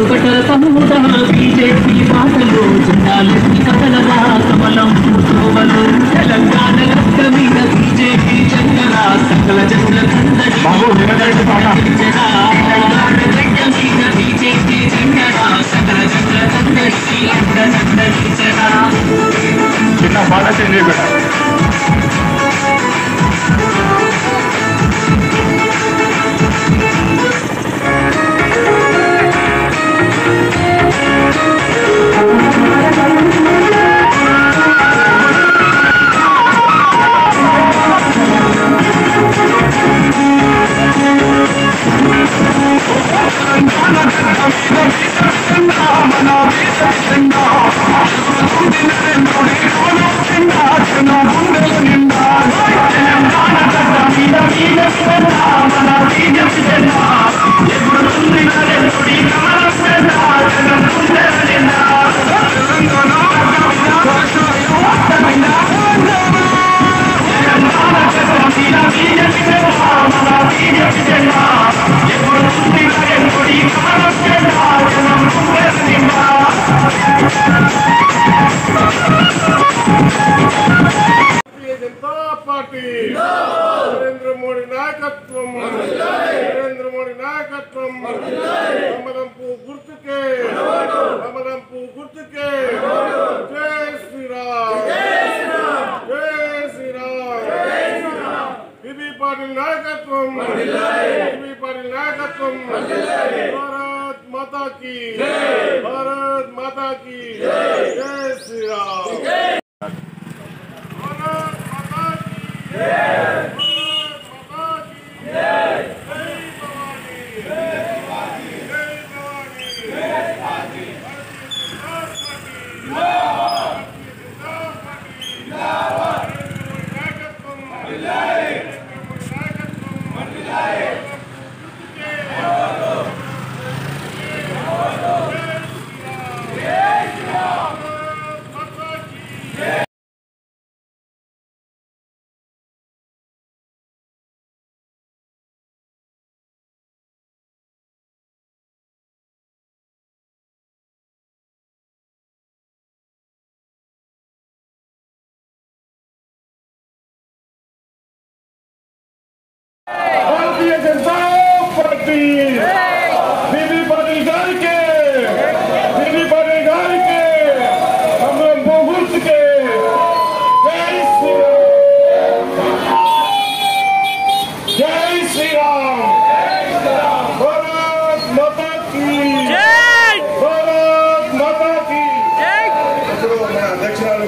బట్టల తమ్ముడ బీజేపీ పాటలు చుట్టాలెత్తి కథలరా కమలం పూతోవలు తెలంగాణ గడ్డ మీద బీజేపీ చంద్ర సకల చంద్ర కందడి బీజేపీ చంద్ర సకల చంద్ర కందడి చిన్న పాట చెంది नरेंद्र मोदी नायकत्व नरेंद्र मोदी नायकत्व कमलंपू गुर्तुके जय श्री राम जय श्री राम बीबी पाटिल नायकत्व भारत माता की जय श्री राम भारतीय जनता पार्टी बीबी पाटिल गारी के हम लोग बहुत के जय श्री राम भारत माता की अध्यक्षराలు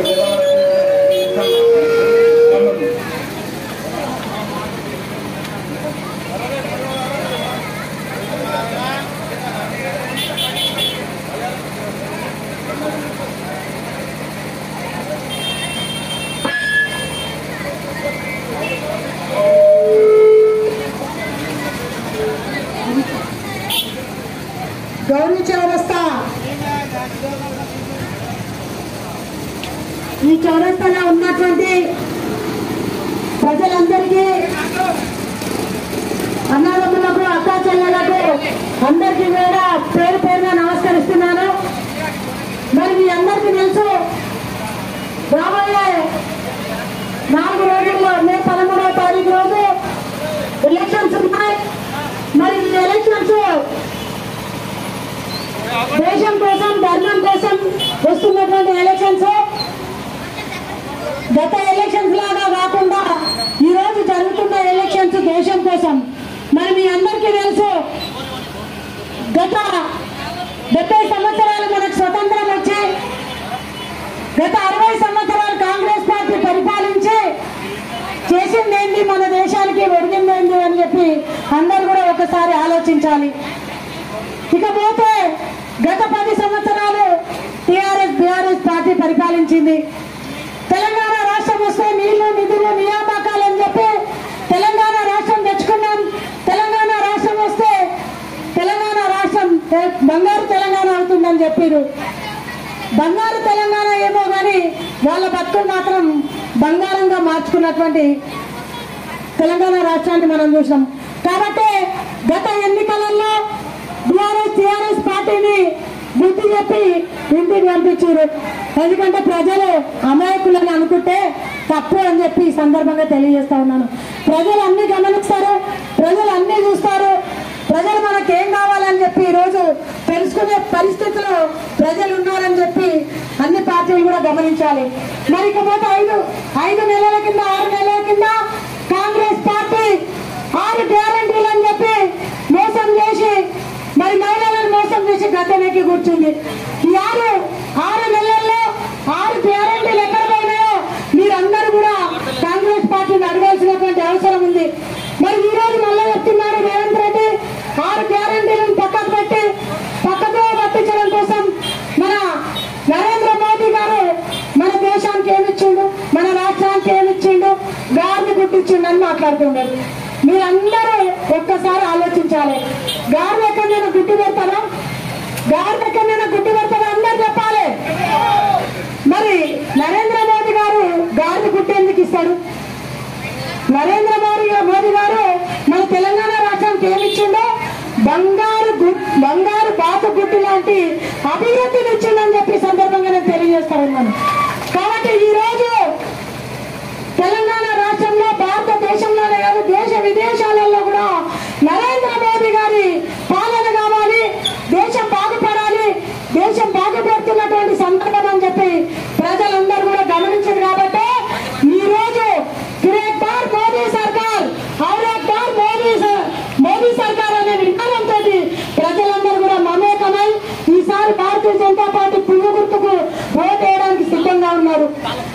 గౌరీ చౌరస్తా ఈ చౌరస్తాలో ఉన్నటువంటి ప్రజలందరికీ అన్నదమ్ములకు అక్కా చెల్లెలకు అందరికీ కూడా పేరు పేరుగా నమస్కరిస్తున్నాను. మరి మీ అందరికీ తెలుసు రాబోయే 4 రోజుల్లో మే 13వ తారీఖు రోజు ఎలక్షన్స్ ఉన్నాయి. మరి ఈ ఎలక్షన్స్ దేశం కోసం ధర్మం కోసం వస్తున్నటువంటి ఎలక్షన్స్ గత ఎలక్షన్స్ లాగా కాకుండా ఈ రోజు జరుగుతున్న ఎలక్షన్స్ దేశం కోసం. మరి మీ అందరికీ తెలుసు గత 70 సంవత్సరాలు మనకు స్వతంత్రం వచ్చి గత 60 సంవత్సరాలు కాంగ్రెస్ పార్టీ పరిపాలించి చేసిందేంటి, మన దేశానికి ఒడిగిందేంటి అని చెప్పి అందరూ కూడా ఒకసారి ఆలోచించాలి. ఇకపోతే గత 10 సంవత్సరాలు టీఆర్ఎస్ పార్టీ పరిపాలించింది. తెలంగాణ రాష్ట్రం వస్తే నీళ్లు నిధులు నియామకాలు అని చెప్పి తెలంగాణ రాష్ట్రం తెచ్చుకున్నాం. తెలంగాణ రాష్ట్రం వస్తే తెలంగాణ రాష్ట్రం బంగారు తెలంగాణ అవుతుందని చెప్పారు. బంగారు తెలంగాణ ఏమో కానీ వాళ్ళ బతుకులు మాత్రం బంగారంగా మార్చుకున్నటువంటి తెలంగాణ రాష్ట్రాన్ని మనం చూసాం. కాబట్టి గత ఎన్నికలలో చెప్పి ఇంటికి పంపించారు. ఎందుకంటే ప్రజలు అమాయకులని అనుకుంటే తప్పు అని చెప్పి ఈ సందర్భంగా తెలియజేస్తా ఉన్నాను. ప్రజలు అన్ని గమనిస్తారు, ప్రజలు అన్ని చూస్తారు, ప్రజలు మనకేం కావాలని చెప్పి ఈరోజు తెలుసుకునే పరిస్థితిలో ప్రజలు ఉన్నారని చెప్పి అన్ని పార్టీలు కూడా గమనించాలి. మరి ఇకపోతే ఐదు నెలల కింద 6 నెలల కింద కాంగ్రెస్ పార్టీ 6 గ్యారెంటీలు అని చెప్పి మోసం చేసి మరి మహిళలను మోసం చేసి గద్దెనెక్కి కూర్చుంది. ఈ 6 నెలల్లో 6 గ్యారెంటీలు ఎక్కడ పోయినాయో మీరందరూ కూడా కాంగ్రెస్ పార్టీని అడగాల్సినటువంటి అవసరం ఉంది. మరి ఈ రోజు మళ్ళీ చెప్తున్నారు రేవంత్ రెడ్డి 6 గ్యారెంటీలను పక్కకు పెట్టి పక్కతో పట్టించడం కోసం మన నరేంద్ర మోదీ గారు మన దేశానికి ఏమిచ్చిండు, మన రాష్ట్రానికి ఏమిచ్చిండు, గారిని గుర్తించిండు అని మాట్లాడుతున్నారు. మీరందరూ ఒక్కసారి ఆలోచించాలి. గారు ఎక్కడైనా గుడ్డి పెడతారా? గారు ఎక్కడైనా గుడ్డి పెడతారా? అందరూ చెప్పాలి. మరి నరేంద్ర మోదీ గారు గారిని గుడ్డి ఎందుకు ఇస్తాడు? నరేంద్ర మోదీ గారు మన తెలంగాణ రాష్ట్రానికి ఏమిచ్చిండో బంగారు బాతు గుడ్డి లాంటి అభివృద్ధిని ఇచ్చిందని చెప్పి సందర్భంగా నేను తెలియజేస్తా ఉన్నాను. కాబట్టి ఈ రోజు తెలంగాణ రాష్ట్రంలో భారతదేశంలోనే కాదు దేశ విదేశాలలో కూడా నరేంద్ర మోదీ గారి పాలన కావాలి, దేశం బాగుపడాలి, దేశం బాగుపడుతున్నటువంటి సందర్భం అని చెప్పి ప్రజలందరూ కూడా గమనించారు. కాబట్టి ఈ రోజు మోదీ సర్కార్ మోదీ సర్కార్ అనే విధానంతో ప్రజలందరూ కూడా మమేకమై ఈసారి భారతీయ జనతా పార్టీ పువ్వు గుర్తుకు ఓటు వేయడానికి సిద్ధంగా ఉన్నారు.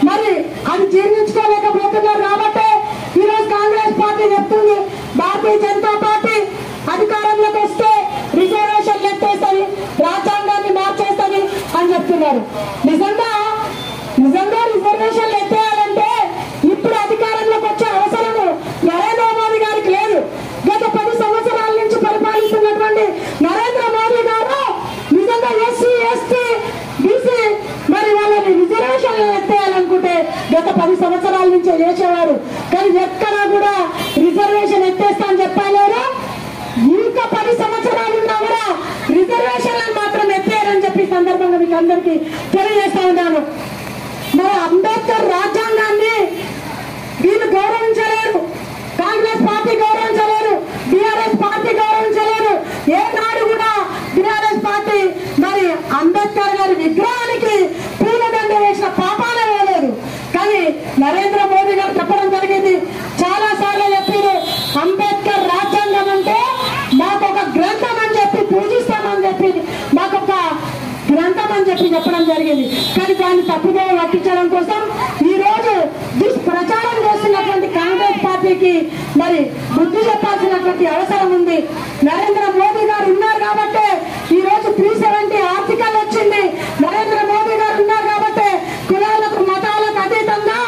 మరి అది జీర్ణించుకోలేకపోతున్నారు. కాబట్టి ఈరోజు కాంగ్రెస్ పార్టీ చెప్తుంది భారతీయ జనతా పార్టీ అధికారంలోకి వస్తే రిజర్వేషన్లు ఎత్తేస్తుంది, రాజ్యాంగాన్ని మార్చేస్తుంది అని చెప్తున్నారు. నిజంగా రిజర్వేషన్లు ఎత్తేయాలంటే ఇప్పుడు అధికారంలోకి వచ్చే అవసరము నరేంద్ర మోదీ గారికి లేదు. గత 10 సంవత్సరాల నుంచి పరిపాలిస్తున్నటువంటి నరేంద్ర మోదీ గారు నిజంగా ఎస్సీ ఎస్టీ బీసీ మరి వాళ్ళని రిజర్వేషన్లు ఎత్తేయాలనుకుంటే గత 10 సంవత్సరాల నుంచే చేసేవారు. కానీ ఎక్కడా కూడా రిజర్వేషన్ ఎత్తేస్తా అని చెప్పలేరు. ఇంకా 10 సంవత్సరాలు ఉన్నా కూడా రిజర్వేషన్లను మాత్రం ఎత్తేయాలని చెప్పి సందర్భంగా మీకు అందరికీ తెలియజేస్తా ఉన్నాను. మరి అంబేద్కర్ రాజ్యాంగాన్ని వీళ్ళు గౌరవించలేరు, కాంగ్రెస్ పార్టీ గౌరవించలేరు, బీఆర్ఎస్ పార్టీ గౌరవించలేరు. ఏనాడు కూడా బీఆర్ఎస్ పార్టీ మరి అంబేద్కర్ గారి విగ్రహానికి పూలదండ వేసిన పాపాలే వేయలేదు. కానీ నరేంద్ర మోదీ గారు చెప్పడం జరిగింది, చాలా సార్లు చెప్పారు అంబేద్కర్ రాజ్యాంగం అంటే మాకొక గ్రంథం అని చెప్పి పూజిస్తామని చెప్పి మాకొక గ్రంథం అని చెప్పడం జరిగింది. కానీ దాన్ని తప్పుదో పట్టించడం కోసం ఈ రోజు దుష్ప్రచారం చేస్తున్నటువంటి కాంగ్రెస్ పార్టీకి మరి బుద్ధి చెప్పాల్సినటువంటి అవసరం ఉంది. నరేంద్ర మోదీ గారు ఉన్నారు కాబట్టి ఈ రోజు 370 ఆర్టికల్ వచ్చింది. నరేంద్ర మోదీ గారు ఉన్నారు కాబట్టి కులాలకు మతాలకు అతీతంగా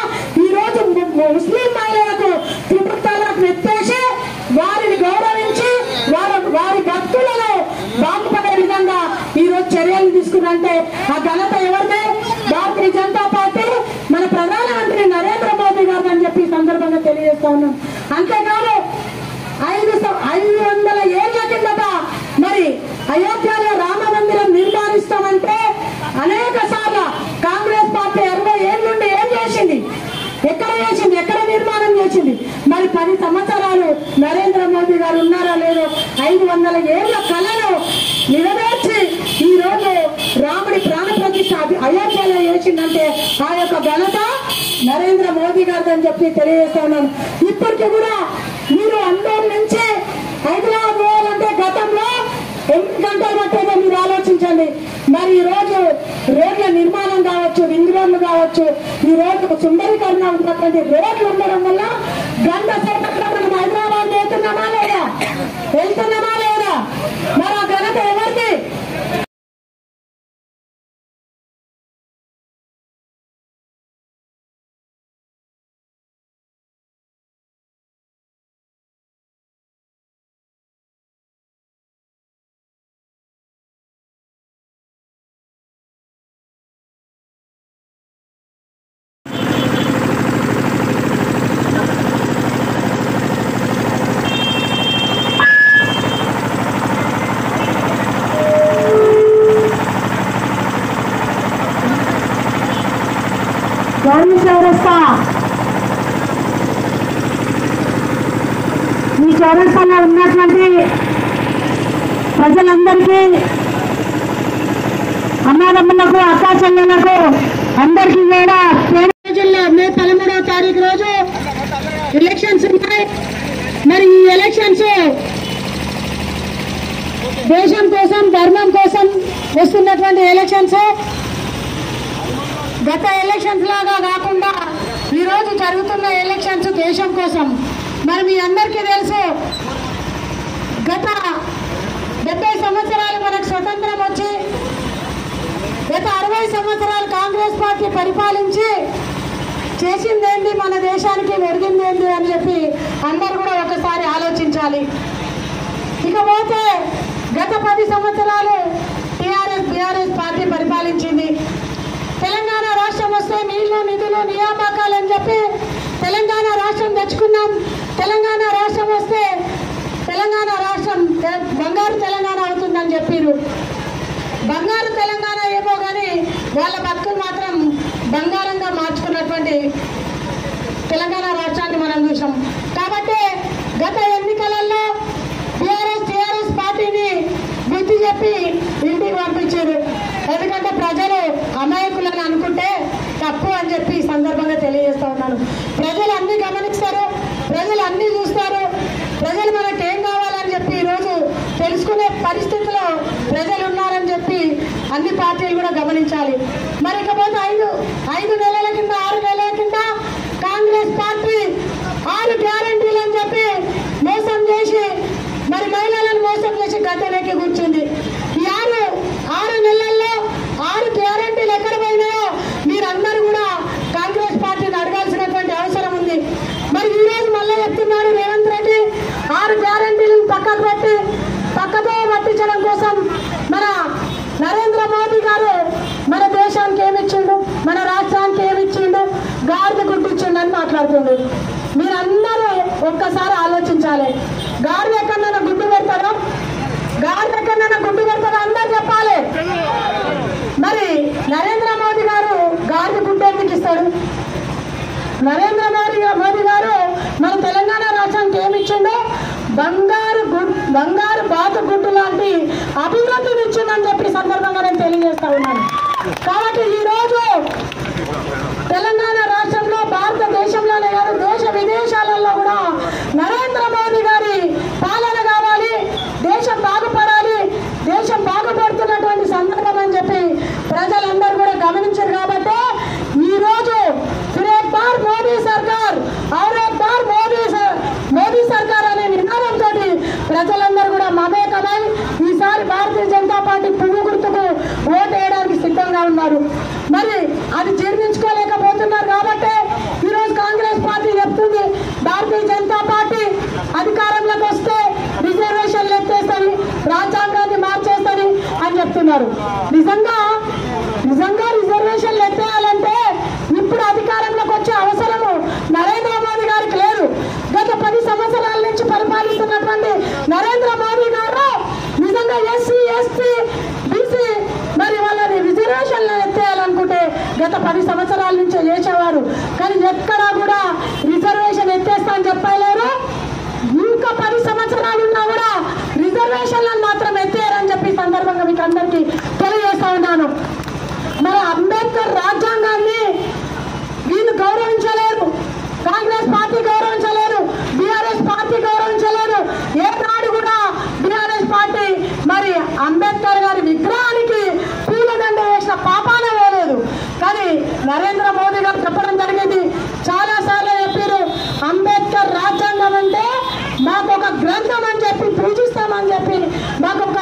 ఈ రోజు ముస్లిం మహిళలకు త్రిపుతాలకు ఎత్తేసి వారిని గౌరవించి వారి భక్తులను బాగుపడే విధంగా ఈ రోజు చర్యలు తీసుకున్నంటే ఆ ఘనత ఎవరిదే? భారతీయ జనతా పార్టీ మన ప్రధానమంత్రి నరేంద్ర మోదీ గారు అని చెప్పి సందర్భంగా తెలియజేస్తా ఉన్నాం. అంతేకాదు 500 ఏళ్ల కిందట మరి అయోధ్యలో రామ మందిరం నిర్మాణిస్తామంటే అనేక సార్లు కాంగ్రెస్ పార్టీ 60 ఏళ్ళ నుండి ఏం చేసింది? ఎక్కడ నిర్మాణం చేసింది? మరి 10 సంవత్సరాలు నరేంద్ర మోదీ గారు ఉన్నారా లేదో 500 ఏళ్ల కళను నెరవేర్చి ఈ రోజు రాముడి ప్రాణ ప్రతిష్ఠ అయోధ్యలో చేసిందంటే ఆ యొక్క ఘనత నరేంద్ర మోదీ గారు అని చెప్పి తెలియజేస్తా ఉన్నాను. ఇప్పటికీ కూడా మీరు అందరి నుంచి హైదరాబాద్ పోవాలంటే గతంలో 8 గంటలు పట్టేదో మీరు ఆలోచించండి. మరి ఈ రోజు రోడ్ల నిర్మాణం కావచ్చు, రింగ్ రోడ్లు కావచ్చు, ఈ రోజు సుందరీకరణ ఉన్నటువంటి రోడ్లు ఉండడం వల్ల గంట సేపట్లో మనం హైదరాబాద్ వెళ్తున్నామా లేదా? మరి ఆ ఘనత ఎవరిది? గౌరీ చౌరస్తా ఈ చౌరస్తాలో ఉన్నటువంటి ప్రజలందరికీ, అన్నదమ్ములకు, అక్కా చెల్లెలకు అందరికీ కూడా రోజుల్లో మే 13వ తారీఖు రోజు ఎలక్షన్స్ ఉన్నాయి. మరి ఈ ఎలక్షన్స్ దేశం కోసం, ధర్మం కోసం వస్తున్నటువంటి ఎలక్షన్స్. గత ఎలక్షన్స్ లాగా కాకుండా ఈరోజు జరుగుతున్న ఎలక్షన్స్ దేశం కోసం. మరి మీ అందరికీ తెలుసు, గత 70 సంవత్సరాలు మనకు స్వతంత్రం వచ్చి, గత 60 సంవత్సరాలు కాంగ్రెస్ పార్టీ పరిపాలించి చేసిందేంటి, మన దేశానికి ఒరిగిందేంటి అని చెప్పి అందరూ కూడా ఒకసారి ఆలోచించాలి. ఇకపోతే గత 10 సంవత్సరాలు బీఆర్ఎస్ పార్టీ పరిపాలించింది. తెలంగాణ రాష్ట్రం వస్తే నీళ్లు, నిధులు, నియామకాలు అని చెప్పి తెలంగాణ రాష్ట్రం తెచ్చుకున్నాం. తెలంగాణ రాష్ట్రం వస్తే తెలంగాణ రాష్ట్రం బంగారు తెలంగాణ అవుతుందని చెప్పారు. బంగారు తెలంగాణ ఏమో కానీ వాళ్ళ బతుకులు మాత్రం బంగారంగా మార్చుకున్నటువంటి తెలంగాణ రాష్ట్రాన్ని మనం చూసాం. కాబట్టి గత ఎన్నికలలో టీఆర్ఎస్ పార్టీని బుద్ధి చెప్పి ఇంటికి పంపించారు. ఎందుకంటే ప్రజలు అమాయకులని అనుకుంటే తప్పు అని చెప్పి ఈ సందర్భంగా తెలియజేస్తా ఉన్నాను. ప్రజలు అన్ని గమనిస్తారు, ప్రజలు అన్ని చూస్తారు. ప్రజలు మనకేం కావాలని చెప్పి ఈరోజు తెలుసుకునే పరిస్థితిలో ప్రజలు ఉన్నారని చెప్పి అన్ని పార్టీలు కూడా గమనించాలి. మరి ఇకపోతే 5 నెలల కింద, 6 నెలల కింద కాంగ్రెస్ పార్టీ 6 గ్యారంటీలు అని చెప్పి మోసం చేసి, మరి మహిళలను మోసం చేసి గద్దెలోకి కూర్చుంది. ఈ 6 నెలల్లో 6 గ్యారంటీలు ఎక్కడ పోయినాయో మీరందరూ కూడా కాంగ్రెస్ పార్టీని అడగాల్సినటువంటి అవసరం ఉంది. మరి ఈ రోజు మళ్ళీ చెప్తున్నాడు రేవంత్ రెడ్డి, 6 గ్యారంటీలను పక్కతో పట్టించడం కోసం మన నరేంద్ర మోదీ గారు మన దేశానికి ఏమిచ్చిండు, మన రాష్ట్రానికి ఏమిచ్చిండు, గాడిద గుడ్డిచ్చిండు అని మాట్లాడుతుండు. మీరందరూ ఒక్కసారి ఆలోచించాలి. గాడిద ఎక్కడైనా గుడ్డు పెడతారో, గాడిద ఎక్కడైనా గుడ్డు పెడతారో అందరూ చెప్పాలి. మరి నరేంద్ర మోదీ గారు గాడిద గుడ్డు ఎందుకు ఇస్తాడు? నరేంద్ర మోదీ గారు మన తెలంగాణ రాష్ట్రానికి ఏమిచ్చిండో బంగారు బాతు గుడ్డు లాంటి అభివృద్ధిని ఇచ్చిందని చెప్పి సందర్భంగా నేను తెలియజేస్తా ఉన్నాను. కాబట్టి ఈరోజు తెలంగాణ రాష్ట్రంలో, భారతదేశంలోనే కాదు దేశ విదేశాలలో కూడా నరేంద్ర మోదీ గారి పాలన కావాలి, దేశం బాగుపడాలి, దేశం బాగుపడుతున్నటువంటి సందర్భం అని చెప్పి ప్రజలందరూ కూడా గమనించారు. కాబట్టి ఈరోజు ఫిర్ ఏక్ బార్ మోదీ సర్కార్, ఔర్ ఏక్ బార్ మోదీ సర్కార్ అనే నినాదంతో ప్రజలందరూ కూడా మమేకమై ఈసారి భారతీయ జనతా పార్టీ పువ్వు గుర్తుకు ఓటు వేయడానికి సిద్ధంగా ఉన్నారు. మరి అది జీర్ణించుకోలేకపోతున్నారు. కాబట్టి ఈరోజు కాంగ్రెస్ పార్టీ చెప్తుంది, భారతీయ జనతా పార్టీ అధికారంలోకి వస్తే రిజర్వేషన్లు ఎత్తేస్తుంది, రాజ్యాంగాన్ని మార్చేస్తుంది అని చెప్తున్నారు. నిజంగా రిజర్వేషన్లు ఎత్తేయాలంటే ఇప్పుడు అధికారంలోకి వచ్చే అవసరము నరేంద్ర మోదీ గారికి లేదు. గత 10 సంవత్సరాల నుంచి పరిపాలిస్తున్నటువంటి నరేంద్ర మోదీ గారు నిజంగా ఎస్సీ, ఎస్టీ, బీసీ మరి వాళ్ళని రిజర్వేషన్లు ఎత్తేయాలనుకుంటే గత 10 సంవత్సరాల నుంచి చేసేవారు. కానీ ఎక్కడా కూడా రిజర్వేషన్ ఎత్తేస్తా అని చెప్పలేరు. ఇంకా 10 సంవత్సరాలు ఉన్నా కూడా రిజర్వేషన్లను మాత్రం ఎత్తేయారని చెప్పి సందర్భంగా మీకు అందరికీ తెలియజేస్తా ఉన్నాను. మరి అంబేద్కర్ రాజ్యాంగాన్ని వీళ్ళు గౌరవించలేరు, కాంగ్రెస్ పార్టీ గౌరవించలేరు, బీఆర్ఎస్ పార్టీ గౌరవించలేరు. ఏనాడు కూడా బీఆర్ఎస్ పార్టీ మరి అంబేద్కర్ గారి విగ్రహానికి పూలదండ వేసిన పాపానే పోలేదు. కానీ నరేంద్ర మోదీ గారు చెప్పడం జరిగింది, చాలా సార్లు చెప్పారు, అంబేద్కర్ రాజ్యాంగం అంటే మాకు ఒక గ్రంథం అని చెప్పి పూజిస్తామని చెప్పి, మాకు ఒక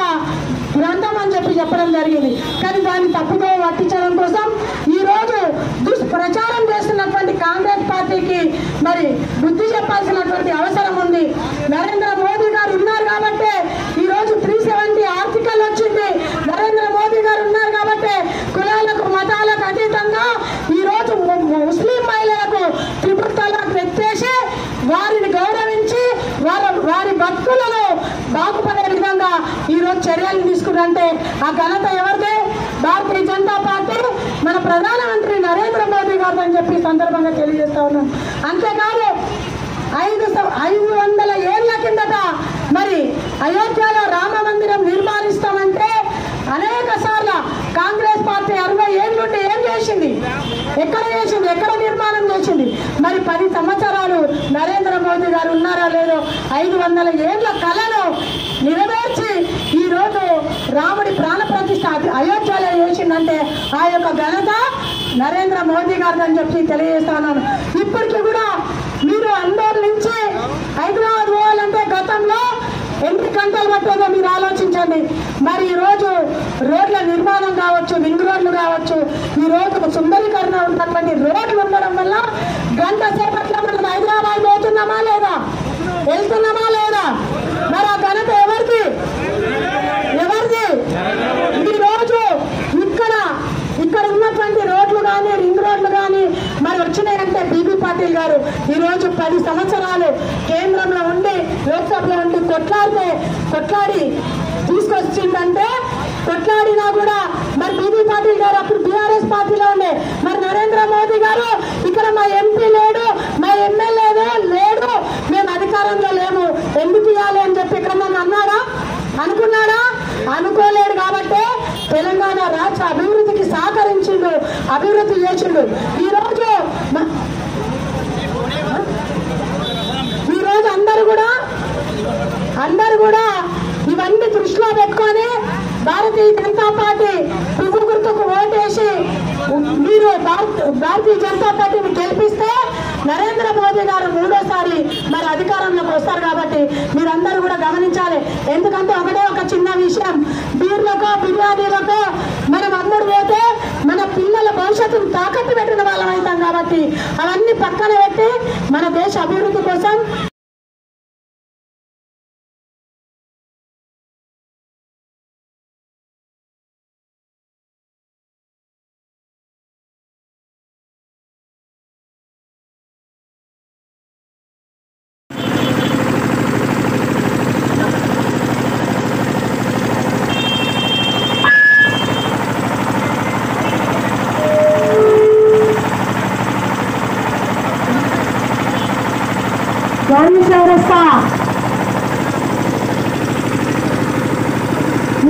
గ్రంథం అని చెప్పి చెప్పడం జరిగింది. కానీ దాన్ని తప్పుదో పట్టించడం కోసం ఈరోజు దుష్ప్రచారం చేస్తున్నటువంటి కాంగ్రెస్ పార్టీకి మరి బుద్ధి చెప్పాల్సినటువంటి అవసరం ఉంది. నరేంద్ర మోదీ గారు ఉన్నారు కాబట్టి ఈరోజు 370 ఆర్టికల్ వచ్చింది. నరేంద్ర మోదీ గారు ఉన్నారు కాబట్టి కులాలకు, మతాలకు అతీతంగా ఈరోజు ముస్లిం మహిళలకు త్రిపుల్ తలాక్ ఎత్తేసి వారిని గౌరవించి వారి బతుకులను బాగుపడే విధంగా ఈరోజు చర్యలు తీసుకున్నంటే ఆ ఘనత ఎవరిదే? భారతీయ జనతా పార్టీ, మన ప్రధానమంత్రి నరేంద్ర మోదీ గారు కాదని చెప్పి సందర్భంగా తెలియజేస్తా ఉన్నాను. అంతేకాదు 500 ఏళ్ల కిందట మరి అయోధ్యలో రామ మందిరం నిర్మాణిస్తామంటే అనేక సార్లు కాంగ్రెస్ పార్టీ 60 ఏళ్ళ నుండి ఏం చేసింది, ఎక్కడ చేసింది, ఎక్కడ నిర్మాణం చేసింది? మరి 10 సంవత్సరాలు నరేంద్ర మోదీ గారు ఉన్నారా లేదో 500 ఏళ్ల కళను నెరవేర్చి ఈరోజు రాముడి ప్రాణ ప్రతిష్ఠ అయోధ్యలో చేసిందంటే ఆ యొక్క ఘనత నరేంద్ర మోదీ గారిని చెప్పి తెలియజేస్తా ఉన్నాను. ఇప్పటికీ కూడా మీరు అందరి నుంచి హైదరాబాద్ పోవాలంటే గతంలో ఎన్ని గంటలు పట్టేదో మీరు ఆలోచించండి. మరి ఈరోజు రోడ్ల నిర్మాణం కావచ్చు, రింగ్ రోడ్లు కావచ్చు, ఈ రోజు సుందరీకరణ ఉన్నటువంటి రోడ్లు ఉండడం వల్ల గంట సేపట్లో మనం హైదరాబాద్ పోతున్నామా లేదా, వెళ్తున్నామా లేదా? మరి ఆ ఘనత ఎవరిది? ఈరోజు ఇక్కడ ఉన్నటువంటి రోడ్లు కానీ రింగ్ రోడ్లు కానీ మరి వచ్చినాయంటే బీబీ పాటిల్ గారు ఈరోజు 10 సంవత్సరాలు కేంద్రంలో ఉండి లోక్సభలో ఉండి కొట్లాడి తీసుకొచ్చిందంటే, కొట్లాడినా కూడా మరి బీబీ పాటిల్ గారు అప్పుడు బీఆర్ఎస్ పార్టీలో ఉండే, మరి నరేంద్ర మోదీ గారు ఇక్కడ మా ఎంపీ లేడు, మా ఎమ్మెల్యే లేడు, మేము అధికారంలో లేము, ఎందుకు ఇవ్వాలి అని చెప్పి ఇక్కడ నన్ను అనుకున్నాడా? అనుకోలేడు. కాబట్టి తెలంగాణ రాష్ట్ర అభివృద్ధికి సహకరించిండు, అభివృద్ధి చేసిండు. ఈరోజు అందరూ కూడా ఇవన్నీ దృష్టిలో పెట్టుకొని భారతీయ జనతా పార్టీ పువ్వు గుర్తుకు ఓటేసి మీరు భారతీయ జనతా పార్టీని గెలిపిస్తే నరేంద్ర మోదీ గారు 3వ మరి అధికారంలోకి వస్తారు. కాబట్టి మీరందరూ కూడా గమనించాలి. ఎందుకంటే ఒక చిన్న విషయం, బీర్లకో బిర్యానీలకో మనం అమ్ముడు పోతే మన పిల్లల భవిష్యత్తును తాకట్టు పెట్టిన వాళ్ళం అవుతాం. కాబట్టి అవన్నీ పక్కన పెట్టి మన దేశ అభివృద్ధి కోసం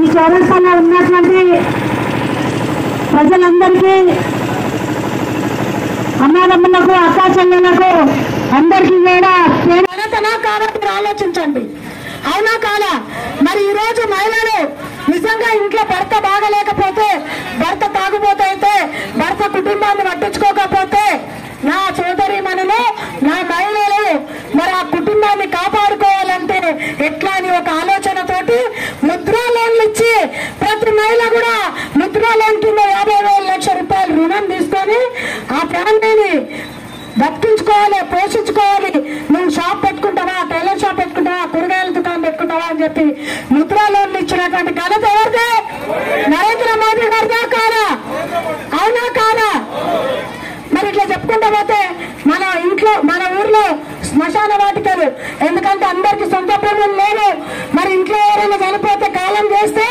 ఈ చౌరస్తాలో ఉన్నటువంటి ప్రజలందరికీ, అన్నదమ్ములకు, అక్కా చెల్లెలకు అందరికీ కూడా కాబట్టి ఆలోచించండి. అవునా కాదా? మరి ఈరోజు మహిళలు నిజంగా ఇంట్లో భర్త బాగలేకపోతే, భర్త తాగుబోతే అయితే, భర్త కుటుంబాన్ని పట్టించుకోకపోతే, నా సోదరీమణులు, నా మహిళలు మరి ఆ కుటుంబాన్ని కాపాడుకోవాలంటే ఎట్లా అని ఒక ఆలోచనతోటి ముద్రా లోన్లు ఇచ్చి ప్రతి మహిళ కూడా ముద్రా లోన్ కింద 50,000 లక్షల రూపాయలు రుణం తీసుకొని ఆ ఫ్యామిలీని దక్కించుకోవాలి, పోషించుకోవాలి. నువ్వు షాప్ పెట్టుకుంటావా, టైలర్ షాప్ పెట్టుకుంటావా, కూరగాయల దుకాణం పెట్టుకుంటావా అని చెప్పి ముద్రా లోన్లు ఇచ్చినటువంటి ఘనత ఎవరిదే? నరేంద్ర మోదీ గారిదా కాదా? అవునా కాదా? మరి ఇట్లా చెప్పుకుంటా పోతే మన ఊర్లో శ్మశాన వాటికలు, ఎందుకంటే అందరికి సొంత భూములు లేవు. మరి ఇంట్లో ఎవరైనా చనిపోతే కాలం చేస్తే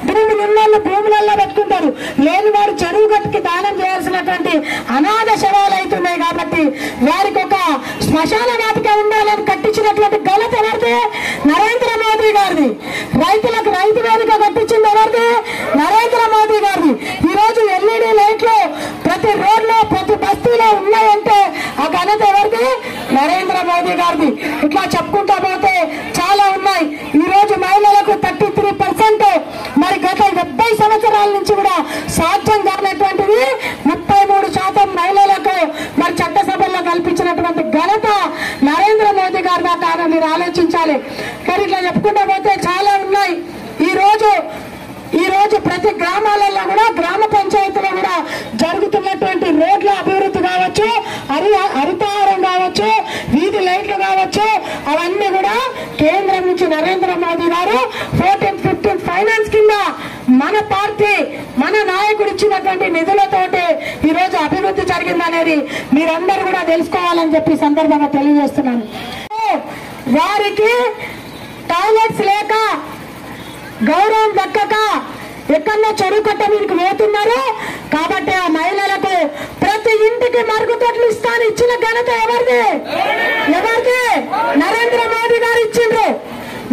భూమి నిన్నోళ్ళు భూములలో పెట్టుకుంటారు, లేని వారు చెరువు గట్టుకి దానం చేయాల్సినటువంటి అనాథ శవాలు అవుతున్నాయి. కాబట్టి వారికి ఒక శ్మశాన వాటిక ఉండాలని కట్టించినటువంటి ఘనత ఎవరిది? నరేంద్ర మోదీ గారిది. రైతులకు రైతు వేదిక కట్టించింది ఎవరిది? నరేంద్ర మోదీ గారిది. ఈరోజు ఎల్ఈడి లైట్లు ప్రతి రోడ్లో ప్రతి బస్తీలో ఉన్నాయంటే ఆ ఘనత ఎవరిది? నరేంద్ర మోదీ గారిది. ఇట్లా చెప్పుకుంటా పోతే చాలా ఉన్నాయి. ఈ రోజు మహిళలకు 33% మరి గత 70 సంవత్సరాల నుంచి కూడా సాధ్యం కానటువంటిది 33% మహిళలకు మరి చట్టసభల్లో కల్పించినటువంటి ఘనత నరేంద్ర మోదీ గారి దాకా మీరు ఆలోచించాలి. కానీ ఇట్లా చెప్పుకుంటా పోతే చాలా ఉన్నాయి. ఈ రోజు ప్రతి గ్రామాలలో కూడా, గ్రామ పంచాయతీలో కూడా జరుగుతున్నటువంటి రోడ్ల అభివృద్ధి కావచ్చు, హరితహారం కావచ్చు, వీధి లైట్లు కావచ్చు, అవన్నీ కూడా కేంద్రం నుంచి నరేంద్ర మోదీ గారు 14-15 ఫైనాన్స్ కింద మన పార్టీ, మన నాయకుడు ఇచ్చినటువంటి నిధులతోటి ఈ రోజు అభివృద్ధి జరిగిందనేది మీరందరూ కూడా తెలుసుకోవాలని చెప్పి సందర్భంగా తెలియజేస్తున్నాను. వారికి టాయిలెట్స్ లేక, గౌరవం దక్కక ఎక్కడో చెరువు కట్ట మీకు పోతున్నారు. కాబట్టి ఆ మహిళలకు ప్రతి ప్రతి ఇంటికి మరుగుదొడ్లు ఇస్తాను ఇచ్చిన ఘనత ఎవరిది? నరేంద్ర మోదీ గారు ఇచ్చిండ్రు.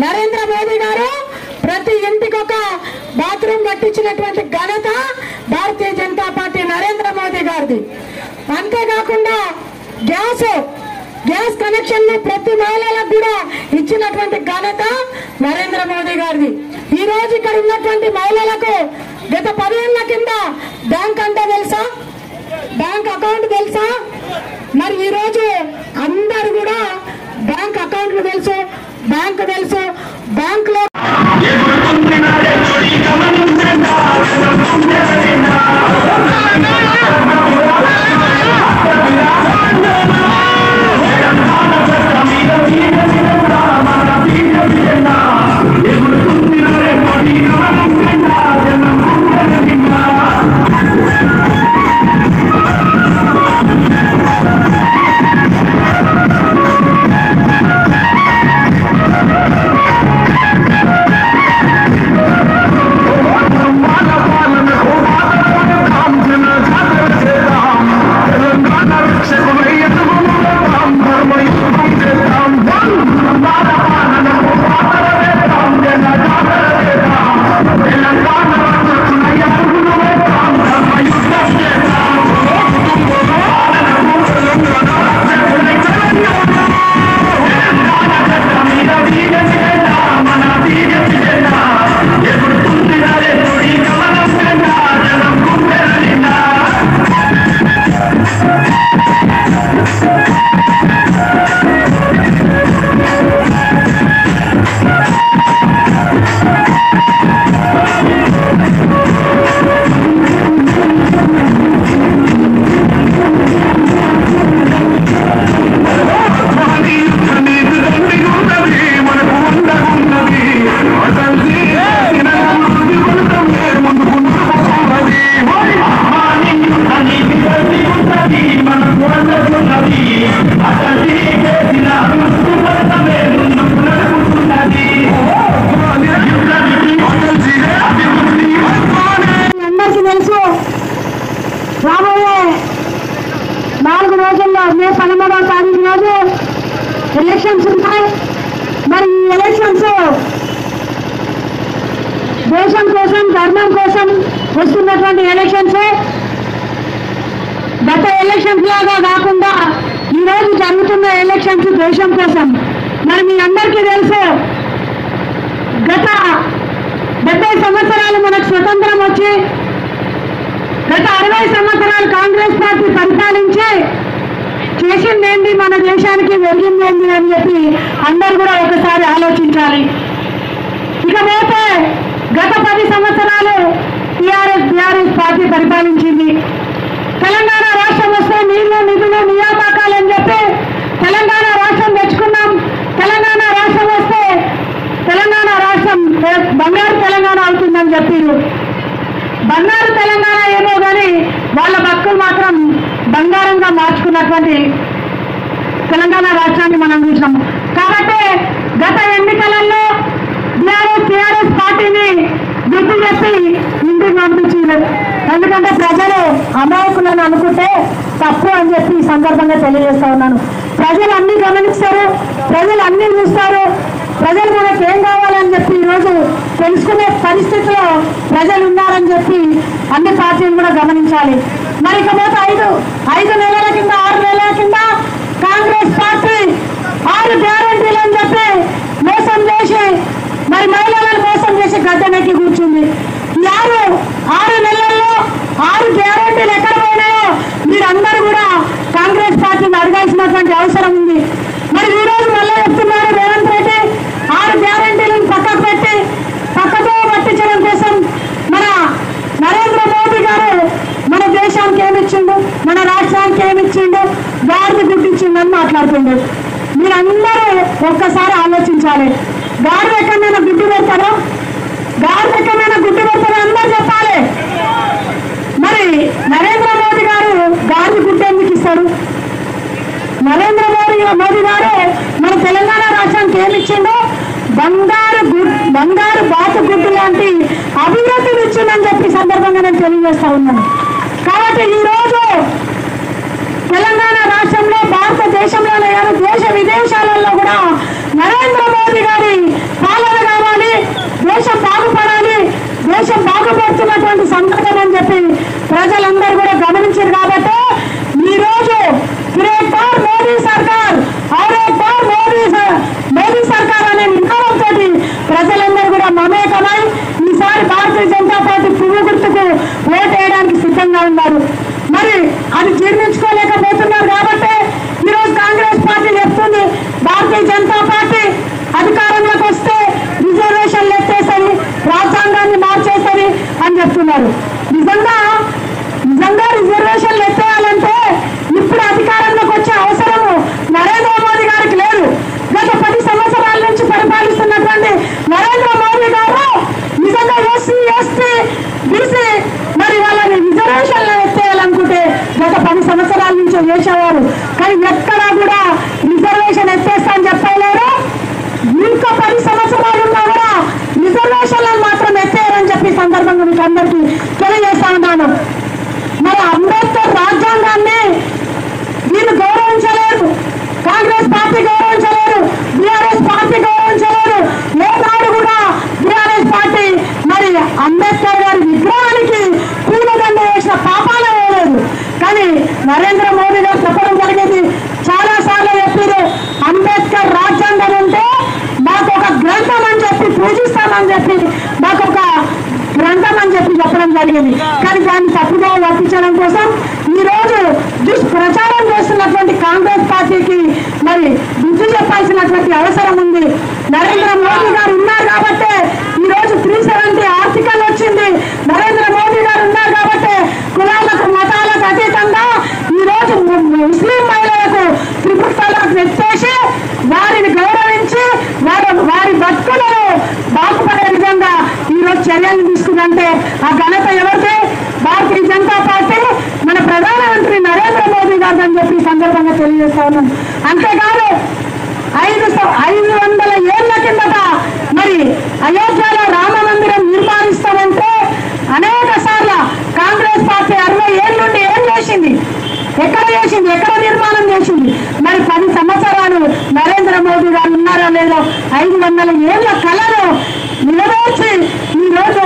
నరేంద్ర మోదీ గారు ప్రతి ఇంటికి ఒక బాత్రూమ్ కట్టించినటువంటి ఘనత భారతీయ జనతా పార్టీ నరేంద్ర మోదీ గారిది. అంతేకాకుండా గ్యాస్ కనెక్షన్లు ప్రతి మహిళలకు కూడా ఇచ్చినటువంటి ఘనత నరేంద్ర మోదీ గారిది. ఈ రోజు ఇక్కడ ఉన్నటువంటి మహిళలకు గత 10 ఏళ్ల కింద బ్యాంక్ అంటే తెలుసా? బ్యాంక్ అకౌంట్ తెలుసా? మరి ఈ రోజు అందరు కూడా బ్యాంక్ అకౌంట్లు తెలుసు, బ్యాంకు తెలుసు. బ్యాంక్ లో ఎలక్షన్స్ ఉంటాయి. మరి ఈ ఎలక్షన్స్ దేశం కోసం, ధర్మం కోసం వస్తున్నటువంటి ఎలక్షన్స్. గత ఎలక్షన్స్ లాగా కాకుండా ఈరోజు జరుగుతున్న ఎలక్షన్స్ దేశం కోసం. మరి మీ అందరికీ తెలుసు, గత 70 సంవత్సరాలు మనకు స్వతంత్రం వచ్చి గత 60 సంవత్సరాలు కాంగ్రెస్ పార్టీ పరిపాలించి చేసిందేంటి, మన దేశానికి వెలిగిందేంటి అని చెప్పి అందరూ కూడా ఒకసారి ఆలోచించాలి. ఇకపోతే గత 10 సంవత్సరాలు టీఆర్ఎస్ పార్టీ పరిపాలించింది. తెలంగాణ రాష్ట్రం వస్తే నీళ్లు, నిధులు, నియామకాలు అని చెప్పి తెలంగాణ రాష్ట్రం తెచ్చుకున్నాం. తెలంగాణ రాష్ట్రం వస్తే తెలంగాణ రాష్ట్రం బంగారు తెలంగాణ అవుతుందని చెప్పారు. బంగారు తెలంగాణ ఏమో కానీ వాళ్ళ భక్తులు మాత్రం బంగారంగా మార్చుకున్నటువంటి తెలంగాణ రాష్ట్రాన్ని మనం చూసినాం. కాబట్టి గత ఎన్నికలలో టీఆర్ఎస్ పార్టీని గుర్తు చేసి ఇంటికి పంపించారు. ఎందుకంటే ప్రజలు అమాయకులను అనుకుంటే తప్పు అని చెప్పి ఈ సందర్భంగా తెలియజేస్తా ఉన్నాను. ప్రజలు అన్ని గమనిస్తారు, ప్రజలు అన్ని చూస్తారు. ప్రజలు మనకు ఏం కావాలని చెప్పి ఈరోజు తెలుసుకునే పరిస్థితిలో ప్రజలు ఉన్నారని చెప్పి అన్ని పార్టీలు కూడా గమనించాలి. మరి ఇకపోతే 5 నెలల కింద 6 నెలల కింద కాంగ్రెస్ పార్టీ 6 గ్యారెంటీలు అని చెప్పి మోసం చేసి మరి మహిళలను మోసం చేసి గద్దెనెక్కి కూర్చుంది. ఈ 6 నెలల్లో 6 గ్యారెంటీలు ఎక్కడ పోయినాయో మీరందరూ కూడా కాంగ్రెస్ పార్టీని అడగాల్సినటువంటి అవసరం ఉంది. మరి ఈ రోజు మళ్ళీ చెప్తున్నారు రేవంత్ రెడ్డి 6 గ్యారెంటీలను పక్కకు పెట్టి పక్కతో పట్టించడం కోసం మన నరేంద్ర మోదీ గారు మన దేశానికి ఏమిచ్చిండు, మన రాష్ట్రానికి ఏమిచ్చిండు, గాడిద గుడ్డిచ్చిండని మాట్లాడుతుండ్రు. మీరందరూ ఒక్కసారి ఆలోచించాలి. గాడిద ఎక్కడైనా గుడ్డు పెడతారో, గాడిద ఎక్కడైనా గుడ్డు పెడతారో అందరూ చెప్పాలి. మరి నరేంద్ర మోదీ గారు గాడిద గుడ్డు ఎందుకు ఇస్తారు? నరేంద్ర మోదీ గారు మన తెలంగాణ రాష్ట్రానికి ఏమిచ్చిండో బంగారు బాతు గుడ్డు లాంటి అభివృద్ధిని ఇచ్చిందని చెప్పి సందర్భంగా నేను తెలియజేస్తా ఉన్నాను. కాబట్టి ఈరోజు తెలంగాణ రాష్ట్రంలో భారతదేశంలోనే కాదు దేశ విదేశాలలో కూడా నరేంద్ర మోదీ గారి పాలన కావాలి, దేశం బాగుపడాలి, దేశం బాగుపడుతున్నటువంటి సందర్భం అని చెప్పి ప్రజలందరూ కూడా గమనించారు. కాబట్టి ఈరోజు మోదీ సర్కార్ మోదీ సర్కార్ అనే నినాదంతో ప్రజలందరూ కూడా మమేకమై ఈసారి భారతీయ జనతా పార్టీ పువ్వు గుర్తుకు ఓటేయడానికి సిద్ధంగా ఉన్నారు. మరి అది జీర్ణించుకోలేకపోతున్నారు. కాబట్టి ఈరోజు కాంగ్రెస్ పార్టీ చెప్తుంది భారతీయ జనతా పార్టీ అధికారంలోకి వస్తే రిజర్వేషన్లు ఎత్తేసరి, రాజ్యాంగాన్ని మార్చేసరి అని చెప్తున్నారు. నిజంగా రిజర్వేషన్లు ఎత్తేయాలంటే ఇప్పుడు అధికారంలోకి వచ్చే అవసరము నరేంద్ర మోదీ గారికి లేదు. గత 10 సంవత్సరాల నుంచి పరిపాలిస్తున్నటువంటి నరేంద్ర మోదీ గారు నిజంగా ఎస్సీ ఎస్టీ బీసీ మరి వాళ్ళని రిజర్వేషన్లు ఎత్తేయాలనుకుంటే గత 10 సంవత్సరాల నుంచి చేసేవారు. కానీ ఎక్కడా కూడా రిజర్వేషన్ ఎత్తేస్తా అని చెప్పలేరు. ఇంకా 10 సంవత్సరాలు ఉన్నా కూడా రిజర్వేషన్లను మాత్రం ఎత్తేయాలని చెప్పి సందర్భంగా మీకు అందరికీ తెలియజేస్తా ఉన్నాను. మరి అంబేద్కర్ రాజ్యాంగాన్ని వీళ్ళు గౌరవించలేరు, కాంగ్రెస్ పార్టీ గౌరవించలేరు, బీఆర్ఎస్ పార్టీ గౌరవించలేరు. ఏనాడు కూడా బీఆర్ఎస్ పార్టీ మరి అంబేద్కర్ గారి విగ్రహానికి పూలదండ వేసిన పాపాల వేయలేదు. కానీ నరేంద్ర మోదీ గారు చెప్పడం జరిగింది, చాలా సార్లు చెప్పారు అంబేద్కర్ రాజ్యాంగం ఉంటే మాకు ఒక గ్రంథం అని చెప్పి పూజిస్తామని చెప్పి మాకు ఒక గ్రంథం అని చెప్పి చెప్పడం జరిగింది. కానీ దాన్ని తప్పుగా వర్తించడం కోసం ఈ రోజు దుష్ప్రచారం చేస్తున్నటువంటి కాంగ్రెస్ పార్టీకి మరి బుద్ధి చెప్పాల్సినటువంటి అవసరం ఉంది. నరేంద్ర మోదీ గారు ఉన్నారు కాబట్టి ఈ రోజు 370 ఆర్టికల్ వచ్చింది. నరేంద్ర మోదీ గారు ఉన్నారు కాబట్టి కులాలకు మతాలకు అతీతంగా ఈ రోజు ముస్లిం మహిళలకు త్రిపుల్ తలాక్ ఎత్తేసి వారిని గౌరవించి వారి బతుకులను బాగుపడే విధంగా ఈ రోజు చర్యలు తీసుకుందంటే ఆ ఘనత ఎవరిది? భారతీయ జనతా పార్టీ, మన ప్రధానమంత్రి నరేంద్ర మోదీ గారు అని చెప్పి సందర్భంగా తెలియజేస్తా ఉన్నాం. అంతేకాదు 500 ఏళ్ల కిందట మరి అయోధ్యలో రామ మందిరం నిర్మాణిస్తామంటే అనేక సార్లు కాంగ్రెస్ పార్టీ 60 ఏళ్ళ నుండి ఏం చేసింది? ఎక్కడ చేసింది? ఎక్కడ నిర్మాణం చేసింది? మరి 10 సంవత్సరాలు నరేంద్ర మోదీ గారు ఉన్నారో లేదో 500 ఏళ్ల కళను నెరవేర్చి ఈ రోజు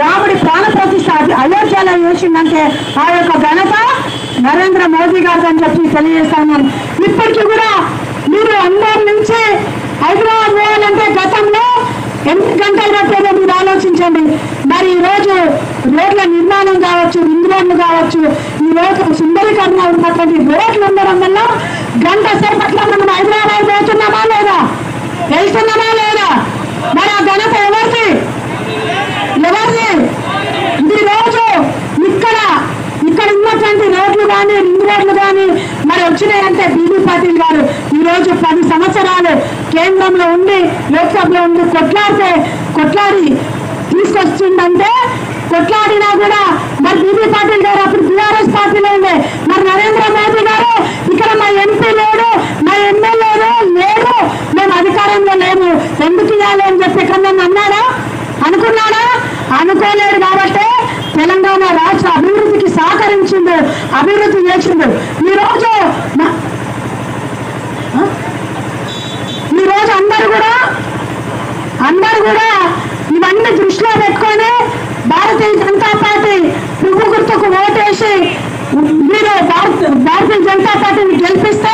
రాముడి ప్రాణ ప్రతిష్ఠ అయోధ్యలో చేసిందంటే ఆ యొక్క ఘనత నరేంద్ర మోదీ గారు అని చెప్పి తెలియజేస్తాను. ఇప్పటికీ కూడా మీరు అందరి నుంచి హైదరాబాద్ పోవాలంటే గతంలో 8 గంటలు పట్టేదో మీరు ఆలోచించండి. మరి ఈరోజు రోడ్ల నిర్మాణం కావచ్చు, రింగ్ రోడ్లు కావచ్చు, ఈ రోజు సుందరీకరణ ఉన్నటువంటి రోడ్లు ఉండడం వల్ల గంట సేపట్లో మనం హైదరాబాద్ పోతున్నామా లేదా? వెళ్తున్నామా లేదా? మరి ఆ ఘనత ఎవరిది? ఈ రోజు ఇక్కడ ఉన్నటువంటి రోడ్లు కానీ రింగ్ రోడ్లు కానీ మరి వచ్చినాయంటే బీబీ పాటిల్ గారు ఈ రోజు 10 సంవత్సరాలు కేంద్రంలో ఉండి లోక్సభలో ఉండి కొట్లాడి తీసుకొచ్చిందంటే కొట్లాడినా కూడా మరి బీబీ పాటిల్ గారు అప్పుడు బీఆర్ఎస్ పార్టీలో ఉండే. మరి నరేంద్ర మోదీ గారు ఇక్కడ మా ఎంపీ లేడు, మా ఎమ్మెల్యే లేడు, మేము అధికారంలో లేము, ఎందుకు ఇవ్వాలి అని చెప్పి ఎక్కడ అన్నాడా? అనుకున్నాడా? అనుకోలేడు. కాబట్టి తెలంగాణ రాష్ట్ర అభివృద్ధికి సహకరించిండు, అభివృద్ధి చేసిండు. ఈరోజు అందరూ కూడా ఇవన్నీ దృష్టిలో పెట్టుకొని భారతీయ జనతా పార్టీ పువ్వు గుర్తుకు ఓటేసి మీరు భారతీయ జనతా పార్టీని గెలిపిస్తే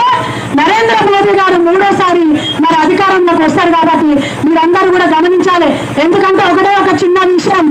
నరేంద్ర మోదీ గారు 3వసారి మరి అధికారంలోకి వస్తారు. కాబట్టి మీరందరూ కూడా గమనించాలి. ఎందుకంటే ఒక చిన్న విషయం,